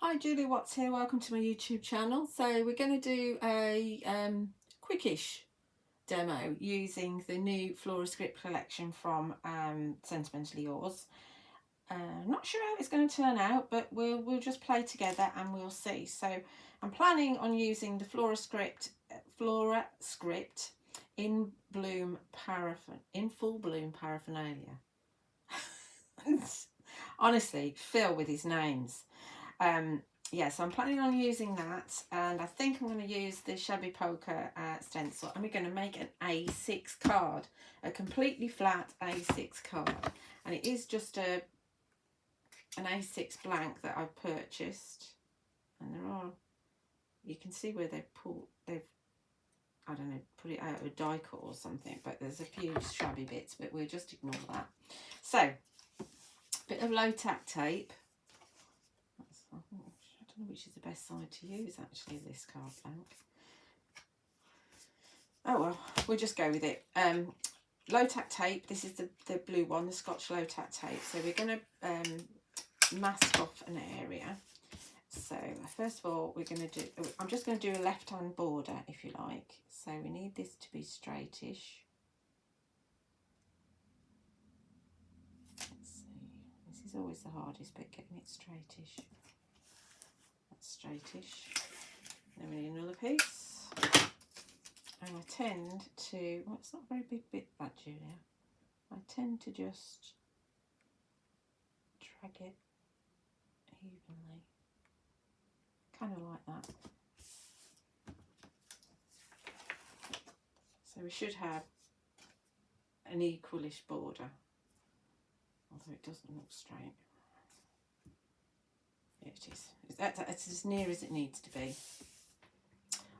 Hi Julie Watts here, welcome to my YouTube channel. So we're going to do a quickish demo using the new Florascript collection from Sentimentally Yours. Not sure how it's going to turn out, but we'll just play together and we'll see. So I'm planning on using the Florascript in full bloom Paraphernalia. Honestly, Phil with his names. Yeah, so I'm planning on using that, and I think I'm going to use the Shabby Polka stencil, and we're going to make an A6 card, a completely flat A6 card, and it is just an A6 blank that I've purchased, and there are, you can see where they've I don't know, put it out of a die cut or something, but there's a few shabby bits, but we'll just ignore that. So, bit of low tack tape. I don't know which is the best side to use actually, this card blank. Oh well, we'll just go with it. Low tack tape, this is the blue one, the Scotch low tack tape. So we're going to mask off an area. So first of all, we're going to do, I'm just going to do a left hand border if you like. So we need this to be straightish. Let's see, this is always the hardest bit, getting it straightish. Straightish. Then we need another piece, and I tend to, well, it's not a very big bit, that Julia, I tend to just drag it evenly, kind of like that. So we should have an equalish border, although it doesn't look straight. Here it is. It's as near as it needs to be.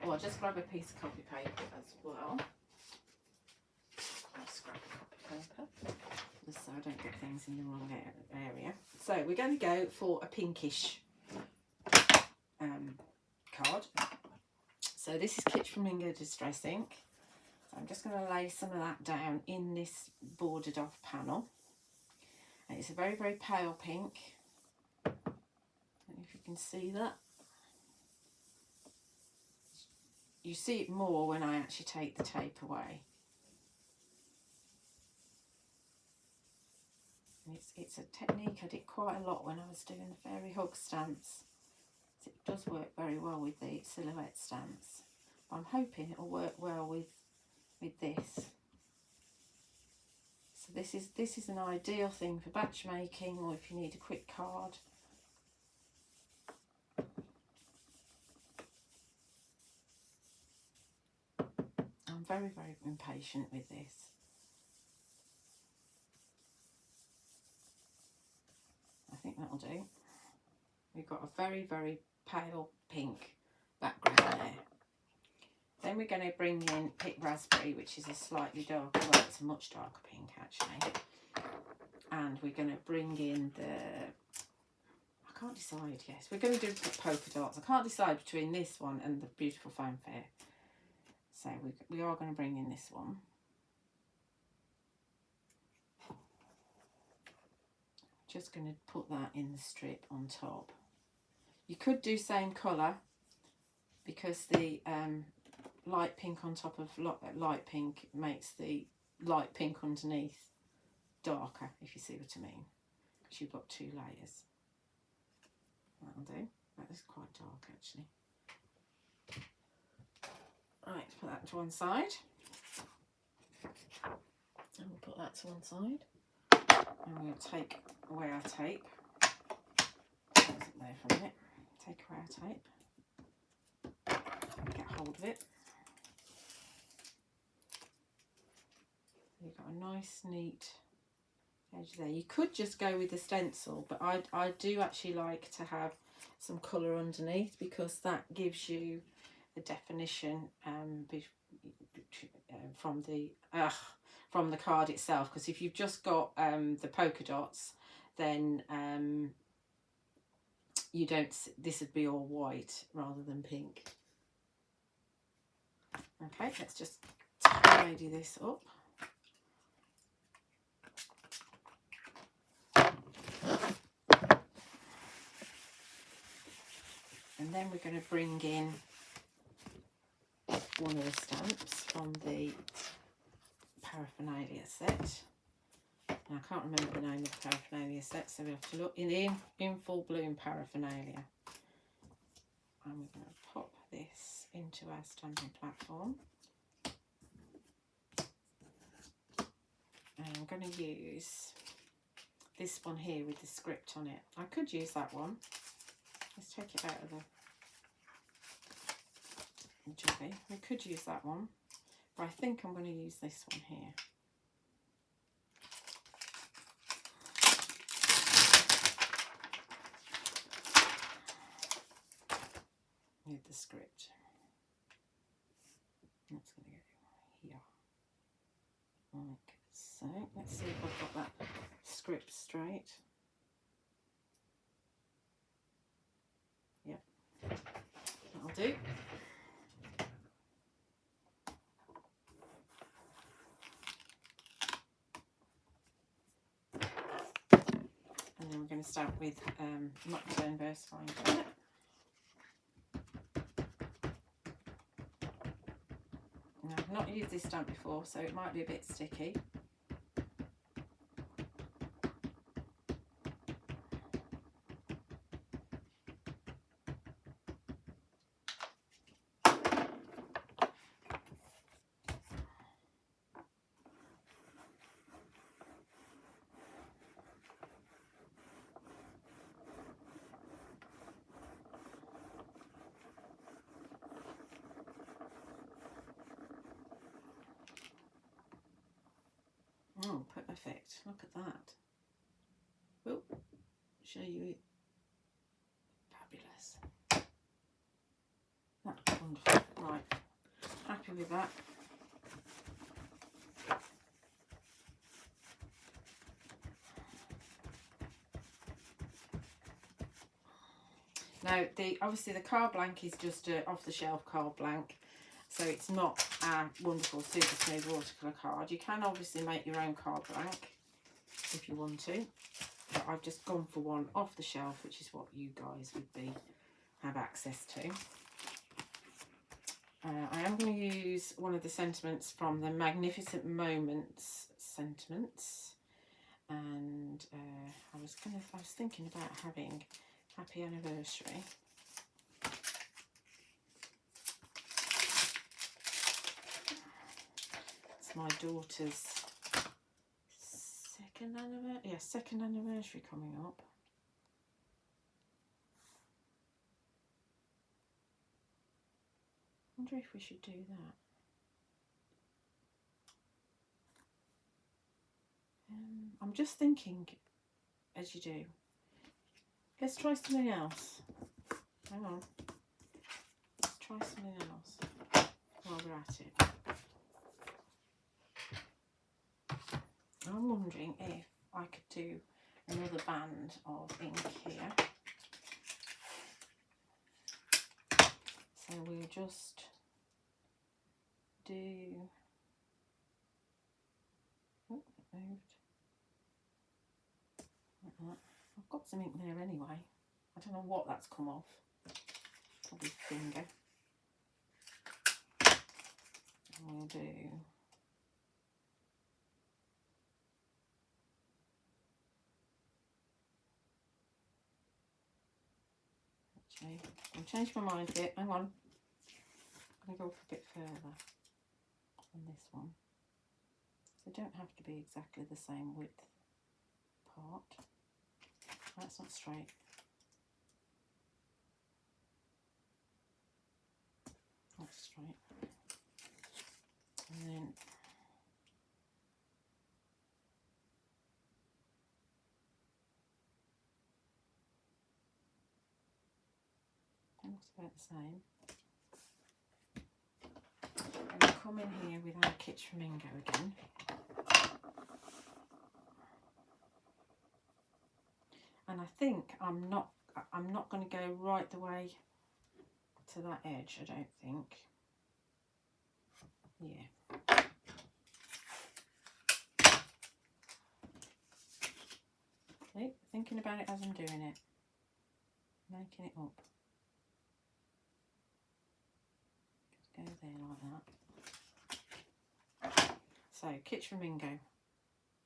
Oh, I'll just grab a piece of copy paper as well. I'll just grab a copy paper just so I don't get things in the wrong area. So we're going to go for a pinkish card. So this is Kitsch Flamingo Distress Ink. So I'm just going to lay some of that down in this bordered off panel. And it's a very, very pale pink. If you can see that, you see it more when I actually take the tape away. And it's a technique I did quite a lot when I was doing the fairy hug stamps. It does work very well with the silhouette stamps. I'm hoping it'll work well with this. So this is an ideal thing for batch making, or if you need a quick card. I'm very, very impatient with this. I think that'll do. We've got a very, very pale pink background there. Then we're going to bring in Pick Raspberry, which is a slightly darker, well, it's a much darker pink actually. And we're going to bring in the, I can't decide, yes, we're going to do polka dots. I can't decide between this one and the Beautiful Fanfare. So we are going to bring in this one. Just going to put that in the strip on top. You could do same colour, because the light pink on top of light pink makes the light pink underneath darker, if you see what I mean, because you've got two layers. That'll do. That is quite dark actually. Right, put that to one side, and we'll put that to one side, and we'll take away our tape. That wasn't there for a minute. Take away our tape, get hold of it. You've got a nice neat edge there. You could just go with the stencil, but I do actually like to have some colour underneath, because that gives you the definition from the card itself. Because if you've just got the polka dots, then you don't, this would be all white rather than pink. Okay, let's just tidy this up. And then we're going to bring in one of the stamps from the Paraphernalia set. And I can't remember the name of the Paraphernalia set, so we have to look in Full Bloom Paraphernalia. And we're going to pop this into our stamping platform. And I'm going to use this one here with the script on it. I could use that one. Let's take it out of the jobby. We could use that one, but I think I'm going to use this one here. With the script. That's going to go here. Like so. Let's see if I've got that script straight. Yep, that'll do. And then we're going to start with Nocturne Versafine. Now, I've not used this stamp before, so it might be a bit sticky. Oh, perfect. Look at that. Oh, show you it. Fabulous. That's wonderful. Right, happy with that. Now, obviously the card blank is just an off-the-shelf card blank, so it's not a wonderful super smooth watercolour card. You can obviously make your own card blank if you want to, but I've just gone for one off the shelf, which is what you guys would have access to. I am going to use one of the sentiments from the Magnificent Moments sentiments, and I was thinking about having Happy Anniversary. It's my daughter's second anniversary coming up. I wonder if we should do that. I'm just thinking, as you do, let's try something else. Hang on. Let's try something else while we're at it. I'm wondering if I could do another band of ink here. So we'll just do, oh, it moved, like that. I've got some ink there anyway. I don't know what that's come off, probably finger. And we'll do, actually, I'll change my mind a bit, hang on. I'm going to go up a bit further on this one. They don't have to be exactly the same width part. That's not straight. That's straight. And then that looks about the same. And we'll come in here with our Kitsch Flamingo again. And I think I'm not going to go right the way to that edge, I don't think. Yeah. See, thinking about it as I'm doing it. Making it up. go there like that. So, Kitsch Flamingo.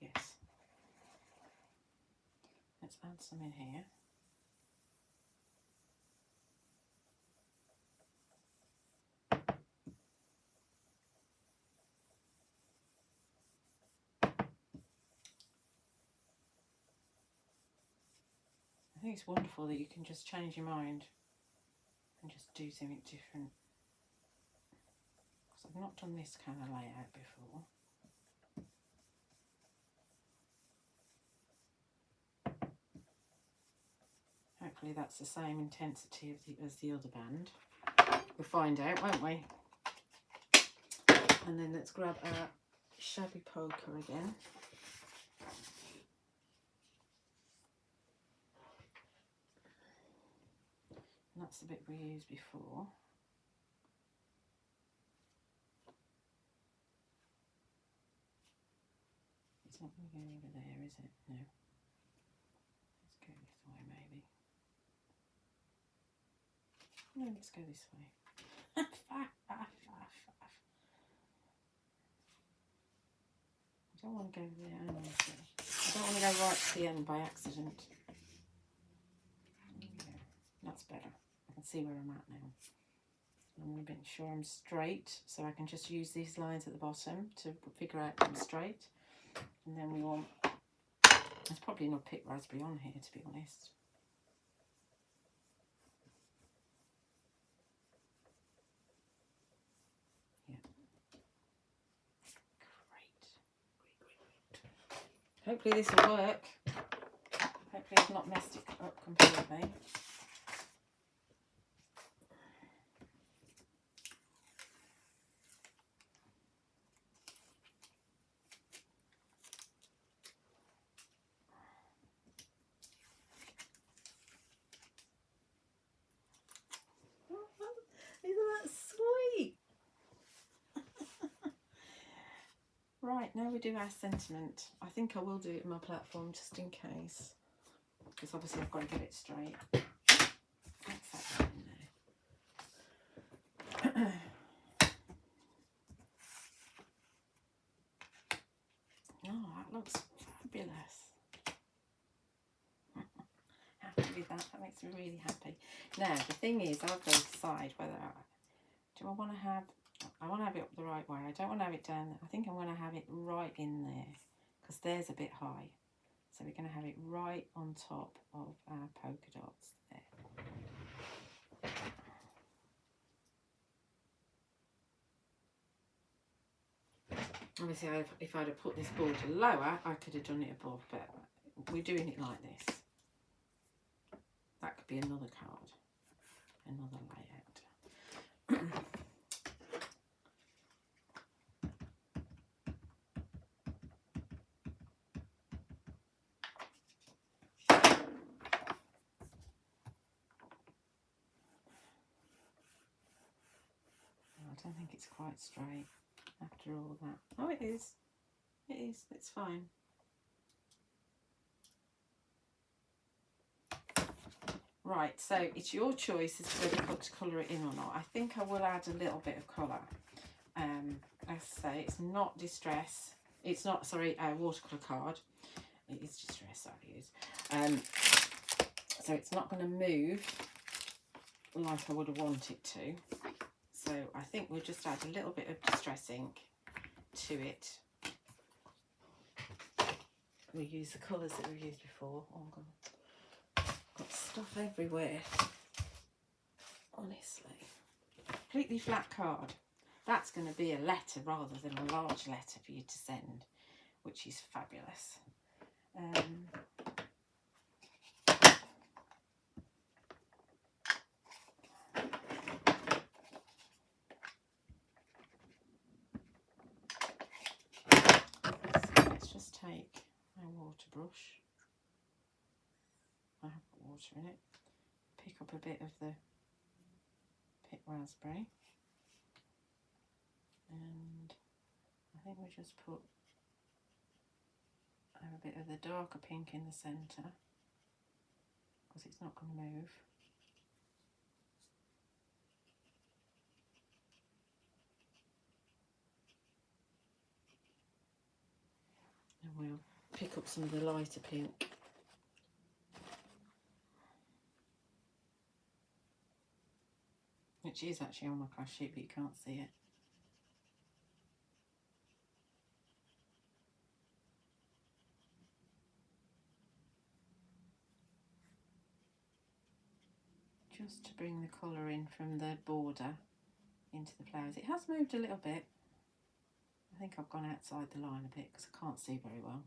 Yes. Let's add some in here. I think it's wonderful that you can just change your mind and just do something different. Because I've not done this kind of layout before. Hopefully that's the same intensity as the other band. We'll find out, won't we? And then let's grab our Shabby Polka again. And that's the bit we used before. It's not going to go over there, is it? No. Let's go this way, maybe. No, let's go this way. I don't want to go there. I don't want to go right to the end by accident. That's better. I can see where I'm at now. I'm going to make sure I'm straight, so I can just use these lines at the bottom to figure out I'm straight. And then we want, there's probably no picked raspberry on here, to be honest. Yeah. Great. Hopefully this will work. Hopefully I've not messed it up completely. Isn't that sweet? Right, now we do our sentiment. I think I will do it in my platform just in case, because obviously I've got to get it straight. That's that in there. Oh, that looks fabulous. Happy with that. That makes me really happy. Now the thing is, I've got to decide whether I want to have it up the right way. I don't want to have it down there. I think I'm going to have it right in there, because there's a bit high. So we're going to have it right on top of our polka dots there. Obviously, if I'd have put this border lower, I could have done it above, but we're doing it like this. That could be another card, another layout. I don't think it's quite straight after all that. Oh, it is. It is. It's fine. Right, so it's your choice as to whether to colour it in or not. I think I will add a little bit of colour. As I say, it's not distress. It's not, sorry, a watercolour card. It is distress I've used. So it's not going to move like I would want it to. So I think we'll just add a little bit of distress ink to it. We use the colours that we've used before. Oh, God. Got stuff everywhere. Honestly. Completely flat card. That's going to be a letter rather than a large letter for you to send, which is fabulous. So let's just take my water brush. I have got water in it. Pick up a bit of the picked raspberry. And I think we just have a bit of the darker pink in the centre, because it's not going to move. we'll pick up some of the lighter pink. Which is actually on my craft sheet, but you can't see it. Just to bring the colour in from the border into the flowers. It has moved a little bit. I think I've gone outside the line a bit because I can't see very well.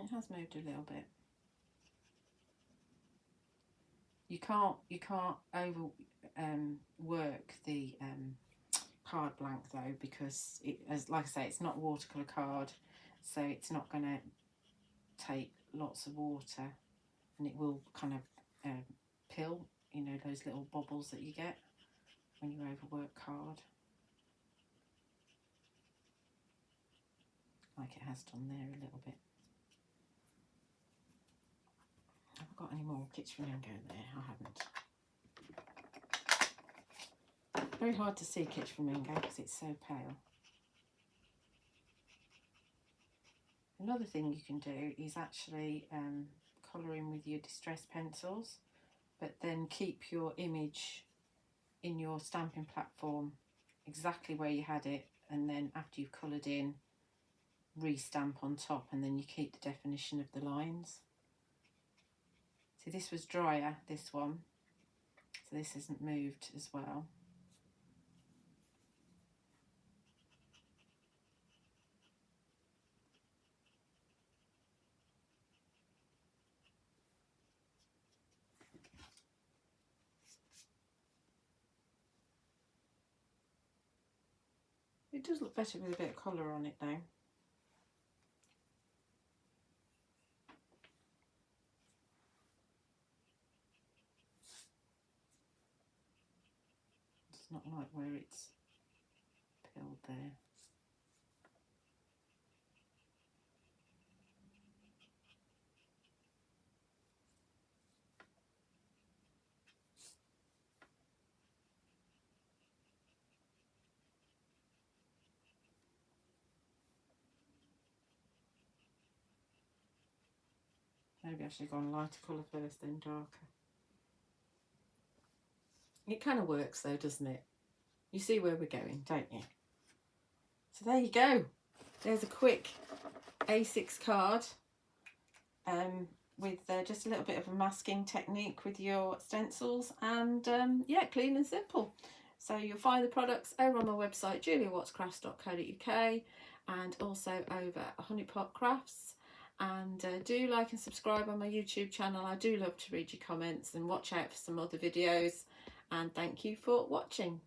It has moved a little bit. You can't over work the card blank though, because it, as like I say, it's not a watercolour card, so it's not going to take lots of water, and it will kind of pill, you know, those little bubbles that you get when you overwork card, like it has done there a little bit. Have I got any more Kitsch Flamingo there? I haven't. Very hard to see Kitsch Flamingo because it's so pale. Another thing you can do is actually colour in with your distress pencils, but then keep your image in your stamping platform exactly where you had it, and then after you've coloured in, re-stamp on top, and then you keep the definition of the lines. See, this was drier, this one, so this hasn't moved as well. It does look better with a bit of colour on it though. It's not like where it's pilled there. Maybe I should have gone lighter colour first, then darker. It kind of works though, doesn't it? You see where we're going, don't you? So there you go. There's a quick A6 card with just a little bit of a masking technique with your stencils, and yeah, clean and simple. So you'll find the products over on my website, juliawattscrafts.co.uk, and also over Honeypot Crafts. And do like and subscribe on my YouTube channel. I do love to read your comments, and watch out for some other videos. And thank you for watching.